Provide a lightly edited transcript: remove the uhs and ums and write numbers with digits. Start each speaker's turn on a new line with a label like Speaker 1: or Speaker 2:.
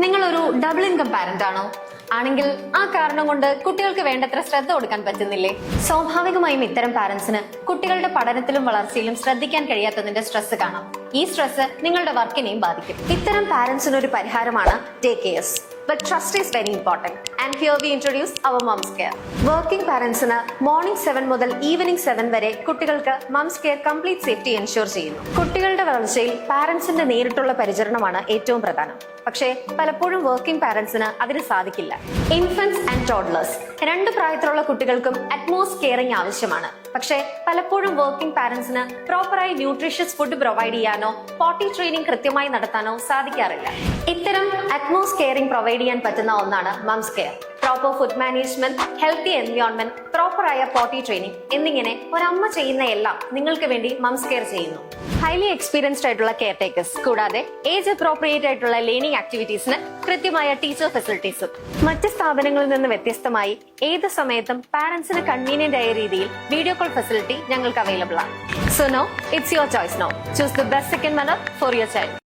Speaker 1: നിങ്ങൾ ഒരു double income parent ആണോ? ആണെങ്കിൽ ആ കാരണം കൊണ്ട് കുട്ടികൾക്ക് വേണ്ടത്ര ശ്രദ്ധ കൊടുക്കാൻ പറ്റുന്നില്ലേ? സ്വാഭാവികമായും ഇത്തരം പാരന്റ്സിന് കുട്ടികളുടെ പഠനത്തിലും വളർച്ചയിലും ശ്രദ്ധിക്കാൻ കഴിയാത്തതിന്റെ സ്ട്രെസ് കാണാം. ഈ സ്ട്രെസ് നിങ്ങളുടെ വർക്കിനെയും ബാധിക്കും. ഇത്തരം പാരന്റ്സിന് ഒരു പരിഹാരമാണ് take CARES. But trust is very important. And here we introduce our Mom's Care. Working parentsന് മോർണിംഗ് 7 മുതൽ ഈവനിംഗ് 7 വരെ കുട്ടികൾക്ക് mom's care complete safety ensure ചെയ്യുന്നു. കുട്ടികളുടെ വളർച്ചയിൽ പാരന്റ്സിന്റെ നേരിട്ടുള്ള പരിചരണമാണ് ഏറ്റവും പ്രധാനം. പക്ഷേ പലപ്പോഴും വർക്കിംഗ് പാരന്റ്സിന് അതിന് സാധിക്കില്ല. ഇൻഫന്റ്സ് ആൻഡ് ടോഡ്ലേഴ്സ്, 2 പ്രായത്തിലുള്ള കുട്ടികൾക്കും അറ്റ്മോസ്റ്റ് കെയറിംഗ് ആവശ്യമാണ്. പക്ഷേ പലപ്പോഴും വർക്കിംഗ് പാരന്റ്സിന് പ്രോപ്പറായി ന്യൂട്രീഷ്യസ് ഫുഡ് പ്രൊവൈഡ് ചെയ്യാനോ പോട്ടി ട്രെയിനിങ് കൃത്യമായി നടത്താനോ സാധിക്കാറില്ല. ഇത്തരം അറ്റ്മോസ്റ്റ് കെയറിംഗ് പ്രൊവൈഡ് ചെയ്യാൻ പറ്റുന്ന ഒന്നാണ് mom's care. Proper food management, healthy environment, പ്രോപ്പറായ പോട്ടി ട്രെയിനിങ് എന്നിങ്ങനെ ഒരമ്മ ചെയ്യുന്ന എല്ലാം നിങ്ങൾക്ക് വേണ്ടി മംസ് കെയർ ചെയ്യുന്നു. ഹൈലി എക്സ്പീരിയൻസ്ഡ് ആയിട്ടുള്ള കെയർ ടേക്കേഴ്സ്, കൂടാതെ ഏജ് അപ്രോപ്രിയേറ്റ് ആയിട്ടുള്ള ലേണിംഗ് ആക്ടിവിറ്റീസിന് കൃത്യമായ ടീച്ചർ ഫെസിലിറ്റീസും. മറ്റ് സ്ഥാപനങ്ങളിൽ നിന്ന് വ്യത്യസ്തമായി ഏത് സമയത്തും പാരന്റ്സിന് കൺവീനിയന്റ് ആയ രീതിയിൽ വീഡിയോ കോൾ ഫെസിലിറ്റി ഞങ്ങൾക്ക് അവൈലബിൾ ആണ്. So no, it's your choice. No, choose the best second manner for your child.